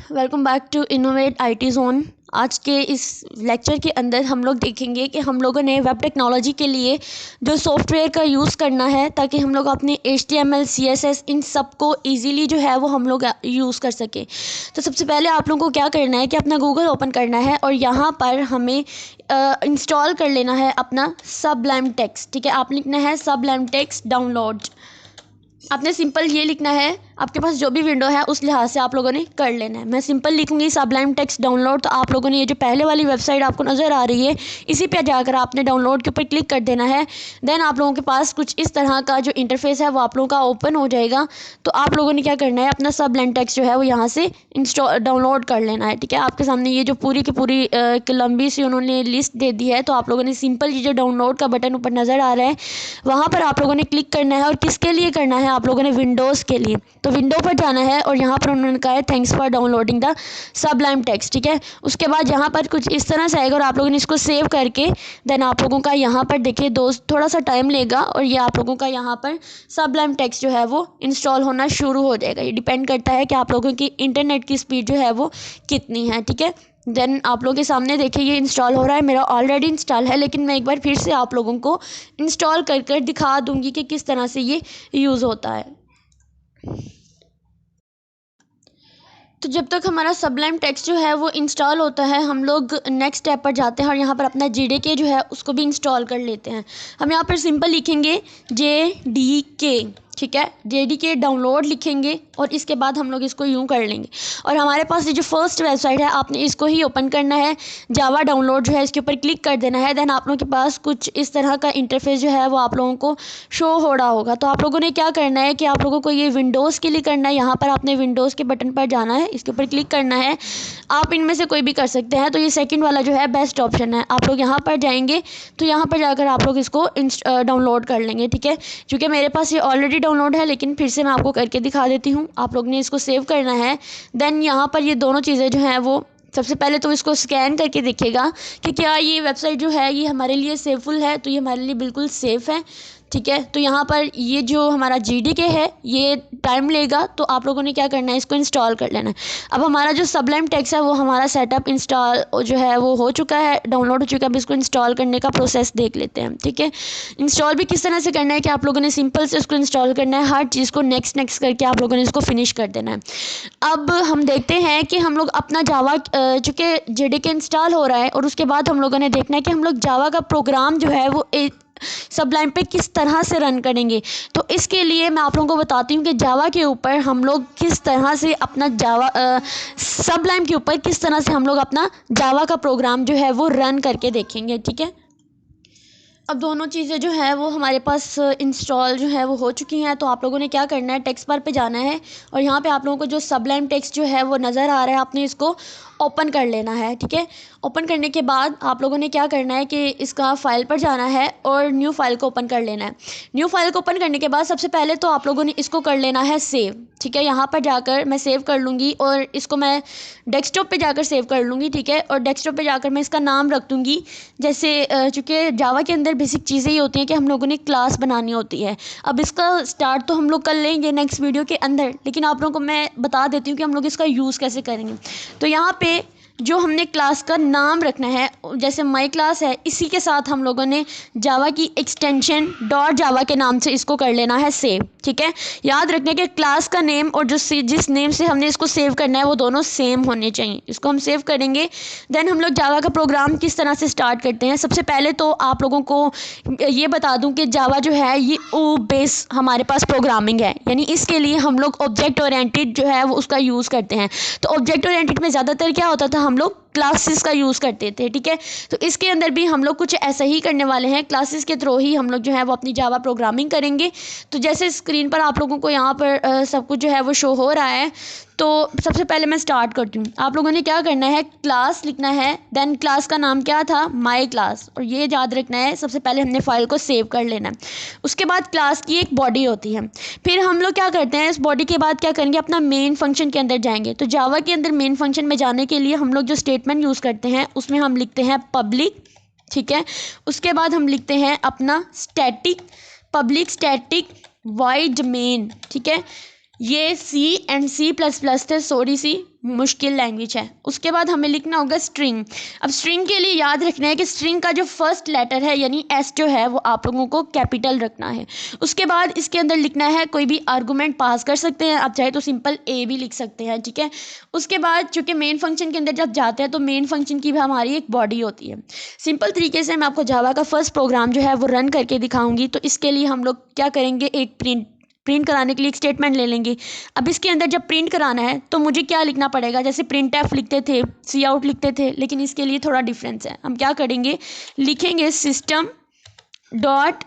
Welcome back to innovate IT zone. आज के इस लेक्चर के अंदर हम लोग देखेंगे कि हम लोगों ने वेब टेक्नोलॉजी के लिए जो सॉफ्टवेयर का यूज़ करना है ताकि हम लोग अपने HTML CSS इन सब को ईजीली जो है वो हम लोग यूज़ कर सकें। तो सबसे पहले आप लोगों को क्या करना है कि अपना गूगल ओपन करना है और यहाँ पर हमें इंस्टॉल कर लेना है अपना सबलाइम टेक्स्ट। ठीक है, आप लिखना है सबलाइम टेक्स्ट डाउनलोड। आपने सिंपल ये लिखना है, आपके पास जो भी विंडो है उस लिहाज से आप लोगों ने कर लेना है। मैं सिंपल लिखूंगी सबलाइम टेक्स्ट डाउनलोड। तो आप लोगों ने ये जो पहले वाली वेबसाइट आपको नज़र आ रही है इसी पे जाकर आपने डाउनलोड के ऊपर क्लिक कर देना है। देन आप लोगों के पास कुछ इस तरह का जो इंटरफेस है वो आप लोगों का ओपन हो जाएगा। तो आप लोगों ने क्या करना है, अपना सबलाइम टेक्स्ट जो है वो यहाँ से इंस्टॉल डाउनलोड कर लेना है। ठीक है, आपके सामने ये जो पूरी की पूरी एक लंबी सी उन्होंने लिस्ट दे दी है। तो आप लोगों ने सिंपल ये जो डाउनलोड का बटन ऊपर नज़र आ रहा है वहाँ पर आप लोगों ने क्लिक करना है। और किसके लिए करना है, आप लोगों ने विंडोज़ के लिए। तो विंडो पर जाना है और यहाँ पर उन्होंने कहा है thanks for downloading the Sublime text. ठीक है, उसके बाद यहाँ पर कुछ इस तरह से आएगा और आप लोगों ने इसको सेव करके देन आप लोगों का यहाँ पर देखिए दोस्त थोड़ा सा टाइम लेगा और ये आप लोगों का यहाँ पर सबलाइम टेक्स्ट जो है वो इंस्टॉल होना शुरू हो जाएगा। ये डिपेंड करता है कि आप लोगों की इंटरनेट की स्पीड जो है वो कितनी है। ठीक है, देन आप लोगों के सामने देखिए ये इंस्टॉल हो रहा है। मेरा ऑलरेडी इंस्टॉल है, लेकिन मैं एक बार फिर से आप लोगों को इंस्टॉल कर दिखा दूंगी कि किस तरह से ये यूज़ होता है। तो जब तक हमारा सबलाइम टेक्स्ट जो है वो इंस्टॉल होता है हम लोग नेक्स्ट स्टेप पर जाते हैं और यहाँ पर अपना JDK जो है उसको भी इंस्टॉल कर लेते हैं। हम यहाँ पर सिंपल लिखेंगे JDK। ठीक है, JDK डाउनलोड लिखेंगे और इसके बाद हम लोग इसको यूँ कर लेंगे। और हमारे पास ये जो फर्स्ट वेबसाइट है आपने इसको ही ओपन करना है। जावा डाउनलोड जो है इसके ऊपर क्लिक कर देना है। देन आप लोगों के पास कुछ इस तरह का इंटरफेस जो है वो आप लोगों को शो हो रहा होगा। तो आप लोगों ने क्या करना है कि आप लोगों को ये विंडोज़ के लिए करना है। यहाँ पर आपने विंडोज़ के बटन पर जाना है, इसके ऊपर क्लिक करना है। आप इनमें से कोई भी कर सकते हैं। तो ये सेकंड वाला जो है बेस्ट ऑप्शन है। आप लोग यहाँ पर जाएंगे तो यहाँ पर जाकर आप लोग इसको डाउनलोड कर लेंगे। ठीक है, क्योंकि मेरे पास ये ऑलरेडी डाउनलोड है, लेकिन फिर से मैं आपको करके दिखा देती हूँ। आप लोग ने इसको सेव करना है। देन यहाँ पर ये दोनों चीज़ें जो हैं वो सबसे पहले तो इसको स्कैन करके देखेगा कि क्या ये वेबसाइट जो है ये हमारे लिए सेफुल है। तो ये हमारे लिए बिल्कुल सेफ़ है। ठीक है, तो यहाँ पर ये जो हमारा JDK है ये टाइम लेगा। तो आप लोगों ने क्या करना है, इसको इंस्टॉल कर लेना है। अब हमारा जो सबलाइम टेक्स्ट है वो हमारा सेटअप इंस्टॉल जो है वो हो चुका है, डाउनलोड हो चुका है। अब इसको इंस्टॉल करने का प्रोसेस देख लेते हैं। ठीक है, इंस्टॉल भी किस तरह से करना है कि आप लोगों ने सिंपल से इसको इंस्टॉल करना है। हर चीज़ को नेक्स्ट करके आप लोगों ने इसको फिनिश कर देना है। अब हम देखते हैं कि हम लोग अपना जावा चूँकि JDK इंस्टॉल हो रहा है और उसके बाद हम लोगों ने देखना है कि हम लोग जावा का प्रोग्राम जो है वो सबलाइम पे किस तरह से रन करेंगे। तो इसके लिए मैं आप लोगों को बताती हूँ कि जावा के ऊपर हम लोग किस तरह से अपना जावा सबलाइम के ऊपर किस तरह से हम लोग अपना जावा का प्रोग्राम जो है वो रन करके देखेंगे। ठीक है, अब दोनों चीज़ें जो है वो हमारे पास इंस्टॉल जो है वो हो चुकी हैं। तो आप लोगों ने क्या करना है, टेक्स्ट बार पे जाना है और यहाँ पे आप लोगों को जो सबलाइम टेक्स्ट जो है वो नज़र आ रहा है आपने इसको ओपन कर लेना है। ठीक है, ओपन करने के बाद आप लोगों ने क्या करना है कि इसका फाइल पर जाना है और न्यू फाइल को ओपन कर लेना है। न्यू फाइल को ओपन करने के बाद सबसे पहले तो आप लोगों ने इसको कर लेना है सेव। ठीक है, यहाँ पर जाकर मैं सेव कर लूँगी और इसको मैं डेस्कटॉप पे जाकर सेव कर लूँगी। ठीक है, और डेस्कटॉप पे जाकर मैं इसका नाम रख दूँगी। जैसे चूँकि जावा के अंदर बेसिक चीज़ें ही होती हैं कि हम लोगों ने क्लास बनानी होती है। अब इसका स्टार्ट तो हम लोग कर लेंगे नेक्स्ट वीडियो के अंदर, लेकिन आप लोगों को मैं बता देती हूँ कि हम लोग इसका यूज़ कैसे करेंगे। तो यहाँ पे जो हमने क्लास का नाम रखना है, जैसे माई क्लास है, इसी के साथ हम लोगों ने जावा की एक्सटेंशन .java के नाम से इसको कर लेना है सेव। ठीक है, याद रखने के क्लास का नेम और जिस नेम से हमने इसको सेव करना है वो दोनों सेम होने चाहिए। इसको हम सेव करेंगे। देन हम लोग जावा का प्रोग्राम किस तरह से स्टार्ट करते हैं। सबसे पहले तो आप लोगों को ये बता दूं कि जावा जो है ये ओ बेस हमारे पास प्रोग्रामिंग है, यानी इसके लिए हम लोग ऑब्जेक्ट ओरिएंटेड जो है वो उसका यूज़ करते हैं। तो ऑब्जेक्ट ओरिएंटेड में ज़्यादातर क्या होता था, हम लोग क्लासेस का यूज़ करते थे। ठीक है, तो इसके अंदर भी हम लोग कुछ ऐसा ही करने वाले हैं। क्लासेस के थ्रू ही हम लोग जो है वो अपनी जावा प्रोग्रामिंग करेंगे। तो जैसे स्क्रीन पर आप लोगों को यहाँ पर सब कुछ जो है वो शो हो रहा है। तो सबसे पहले मैं स्टार्ट करती हूँ। आप लोगों ने क्या करना है, क्लास लिखना है। देन क्लास का नाम क्या था, माई क्लास, और ये याद रखना है सबसे पहले हमने फाइल को सेव कर लेना है। उसके बाद क्लास की एक बॉडी होती है। फिर हम लोग क्या करते हैं, इस बॉडी के बाद क्या करेंगे, अपना मेन फंक्शन के अंदर जाएंगे। तो जावा के अंदर मेन फंक्शन में जाने के लिए हम लोग जो स्टेटमेंट यूज़ करते हैं उसमें हम लिखते हैं पब्लिक। ठीक है, उसके बाद हम लिखते हैं अपना static, public static wide main. ठीक है, ये C एंड C++ थे, सॉरी सी मुश्किल लैंग्वेज है। उसके बाद हमें लिखना होगा स्ट्रिंग। अब स्ट्रिंग के लिए याद रखना है कि स्ट्रिंग का जो फर्स्ट लेटर है यानी एस जो है वो आप लोगों को कैपिटल रखना है। उसके बाद इसके अंदर लिखना है कोई भी आर्गूमेंट पास कर सकते हैं, आप चाहे तो सिंपल ए भी लिख सकते हैं, ठीक है। उसके बाद चूँकि मेन फंक्शन के अंदर जब जाते हैं तो मेन फंक्शन की भी हमारी एक बॉडी होती है। सिंपल तरीके से मैं आपको जावा का फर्स्ट प्रोग्राम जो है वो रन करके दिखाऊंगी। तो इसके लिए हम लोग क्या करेंगे, एक प्रिंट कराने के लिए एक स्टेटमेंट ले लेंगे। अब इसके अंदर जब प्रिंट कराना है तो मुझे क्या लिखना पड़ेगा, जैसे प्रिंट एफ लिखते थे, सी आउट लिखते थे, लेकिन इसके लिए थोड़ा डिफरेंस है। हम क्या करेंगे, लिखेंगे सिस्टम डॉट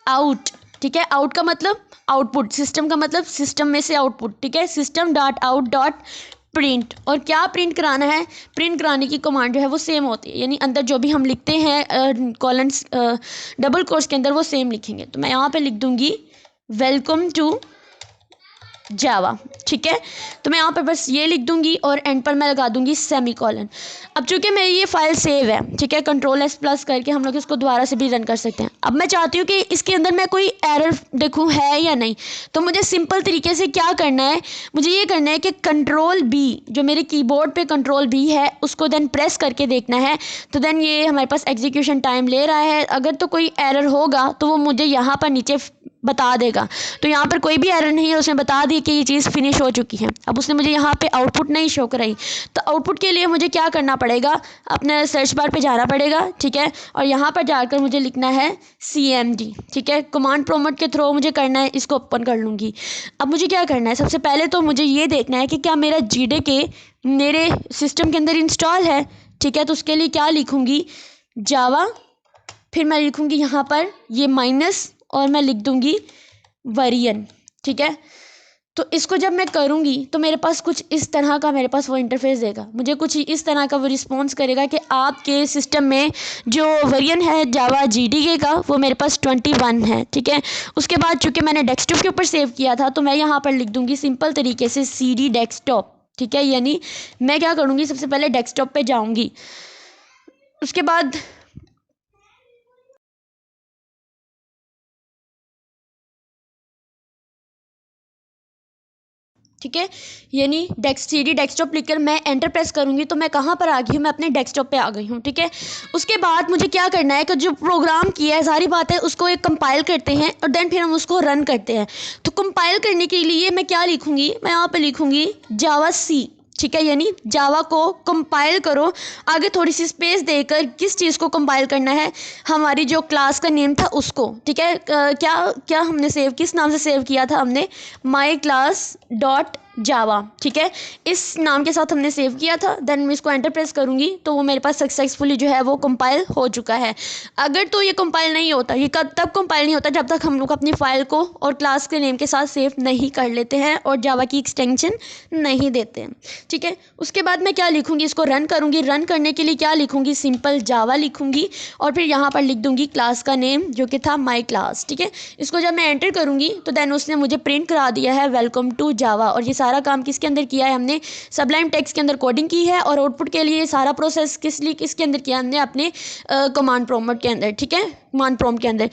आउट, ठीक है। आउट का मतलब आउटपुट, सिस्टम का मतलब सिस्टम में से आउटपुट, ठीक है। System dot out dot print. और क्या प्रिंट कराना है, प्रिंट कराने की कमांड जो है वो सेम होती है, यानी अंदर जो भी हम लिखते हैं कॉलन्स डबल कोट्स के अंदर वो सेम लिखेंगे। तो मैं यहाँ पे लिख दूंगी वेलकम टू जावा, ठीक है। तो मैं यहाँ पर बस ये लिख दूंगी और एंड पर मैं लगा दूंगी सेमीकोलन। अब चूंकि मेरी ये फाइल सेव है, ठीक है, Ctrl++ करके हम लोग इसको दोबारा से भी रन कर सकते हैं। अब मैं चाहती हूँ कि इसके अंदर मैं कोई एरर देखूँ है या नहीं। तो मुझे सिंपल तरीके से क्या करना है, मुझे ये करना है कि Ctrl+B, जो मेरे कीबोर्ड पे Ctrl+B है उसको देन प्रेस करके देखना है। तो देन ये हमारे पास एग्जीक्यूशन टाइम ले रहा है। अगर तो कोई एरर होगा तो वो मुझे यहाँ पर नीचे बता देगा। तो यहाँ पर कोई भी एरर नहीं है, उसने बता दी कि ये चीज़ फिनिश हो चुकी है। अब उसने मुझे यहाँ पे आउटपुट नहीं शो कराई, तो आउटपुट के लिए मुझे क्या करना पड़ेगा, अपने सर्च बार पे जाना पड़ेगा, ठीक है। और यहाँ पर जाकर मुझे लिखना है CMD, ठीक है। कमांड प्रॉम्प्ट के थ्रू मुझे करना है, इसको ओपन कर लूँगी। अब मुझे क्या करना है, सबसे पहले तो मुझे ये देखना है कि क्या मेरा JDK मेरे सिस्टम के अंदर इंस्टॉल है, ठीक है। तो उसके लिए क्या लिखूँगी, जावा, फिर मैं लिखूँगी यहाँ पर ये माइनस और मैं लिख दूंगी वेरिएंट, ठीक है। तो इसको जब मैं करूँगी तो मेरे पास कुछ इस तरह का मेरे पास वो इंटरफेस देगा, मुझे कुछ इस तरह का वो रिस्पॉन्स करेगा कि आपके सिस्टम में जो वेरिएंट है जावा JDK का वो मेरे पास 21 है, ठीक है। उसके बाद चूँकि मैंने डेस्कटॉप के ऊपर सेव किया था तो मैं यहाँ पर लिख दूँगी सिंपल तरीके से CD डेस्कटॉप, ठीक है। यानी मैं क्या करूँगी, सबसे पहले डेस्कटॉप पर जाऊँगी, उसके बाद ठीक है, यानी CD डेस्कटॉप लिखकर मैं एंटर प्रेस करूंगी तो मैं कहाँ पर आ गई हूँ, मैं अपने डेस्कटॉप पे आ गई हूँ, ठीक है। उसके बाद मुझे क्या करना है कि जो प्रोग्राम किया है सारी बातें उसको एक कंपाइल करते हैं और देन फिर हम उसको रन करते हैं। तो कंपाइल करने के लिए मैं क्या लिखूँगी, मैं यहाँ पे लिखूँगी जावा C, ठीक है। यानी जावा को कंपाइल करो, आगे थोड़ी सी स्पेस देकर किस चीज़ को कंपाइल करना है, हमारी जो क्लास का नेम था उसको, ठीक है। क्या हमने सेव, किस नाम से सेव किया था हमने, माई क्लास डॉट जावा, ठीक है, इस नाम के साथ हमने सेव किया था। देन मैं इसको एंटर प्रेस करूँगी तो वो मेरे पास सक्सेसफुली जो है वो कंपाइल हो चुका है। अगर तो ये कंपाइल नहीं होता, ये कब तक कंपाइल नहीं होता, जब तक हम लोग अपनी फाइल को और क्लास के नेम के साथ सेव नहीं कर लेते हैं और जावा की एक्सटेंशन नहीं देते हैं, ठीक है। उसके बाद मैं क्या लिखूँगी, इसको रन करूँगी। रन करने के लिए क्या लिखूँगी, सिंपल जावा लिखूँगी और फिर यहाँ पर लिख दूँगी क्लास का नेम जो कि था माई क्लास, ठीक है। इसको जब मैं एंटर करूँगी तो देन उसने मुझे प्रिंट करा दिया है वेलकम टू जावा। और ये सारा काम किसके अंदर किया है, हमने सबलाइम टेक्स्ट के अंदर कोडिंग की है और आउटपुट के लिए सारा प्रोसेस किसके अंदर किया, हमने अपने कमांड प्रॉम्प्ट के अंदर, ठीक है, कमांड प्रॉम्प्ट के अंदर।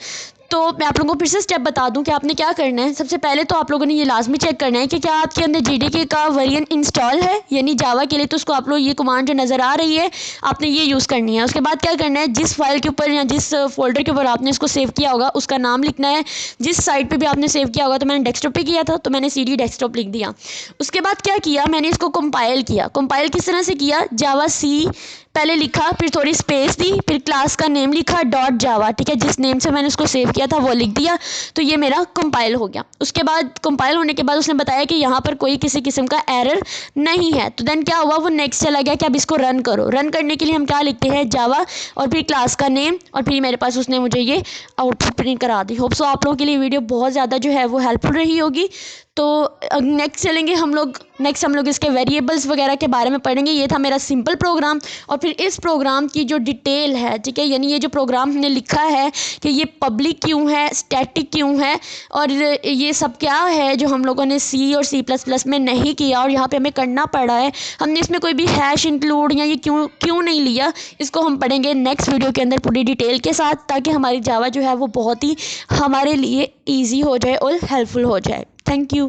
तो मैं आप लोगों को फिर से स्टेप बता दूं कि आपने क्या करना है। सबसे पहले तो आप लोगों ने ये लाजमी चेक करना है कि क्या आपके अंदर JDK का वेरिएंट इंस्टॉल है, यानी जावा के लिए तो उसको आप लोग ये कमांड जो नज़र आ रही है आपने ये यूज़ करनी है। उसके बाद क्या करना है, जिस फाइल के ऊपर या जिस फोल्डर के ऊपर आपने इसको सेव किया होगा उसका नाम लिखना है। जिस साइट पर भी आपने सेव किया होगा, तो मैंने डेस्कटॉप पर किया था तो मैंने CD डेस्कटॉप लिख दिया। उसके बाद क्या किया, मैंने इसको कंपाइल किया। कंपाइल किस तरह से किया, जावा C पहले लिखा, फिर थोड़ी स्पेस दी, फिर क्लास का नेम लिखा डॉट जावा, ठीक है, जिस नेम से मैंने उसको सेव किया था वो लिख दिया। तो ये मेरा कंपाइल हो गया। उसके बाद कंपाइल होने के बाद उसने बताया कि यहाँ पर कोई किसी किस्म का एरर नहीं है। तो देन क्या हुआ, वो नेक्स्ट चला गया कि अब इसको रन करो। रन करने के लिए हम क्या लिखते हैं, जावा और फिर क्लास का नेम और फिर मेरे पास उसने मुझे ये आउटपुट प्रिंट करा दी। होप सो आप लोगों के लिए वीडियो बहुत ज़्यादा जो है वो हेल्पफुल रही होगी। तो नेक्स्ट चलेंगे हम लोग इसके वेरिएबल्स वगैरह के बारे में पढ़ेंगे। ये था मेरा सिंपल प्रोग्राम और फिर इस प्रोग्राम की जो डिटेल है, ठीक है, यानी ये जो प्रोग्राम हमने लिखा है कि ये पब्लिक क्यों है, स्टैटिक क्यों है और ये सब क्या है जो हम लोगों ने C और C++ में नहीं किया और यहाँ पे हमें करना पड़ा है। हमने इसमें कोई भी हैश इंक्लूड या ये क्यों नहीं लिया, इसको हम पढ़ेंगे नेक्स्ट वीडियो के अंदर पूरी डिटेल के साथ, ताकि हमारी जावा जो है वो बहुत ही हमारे लिए ईजी हो जाए और हेल्पफुल हो जाए। Thank you.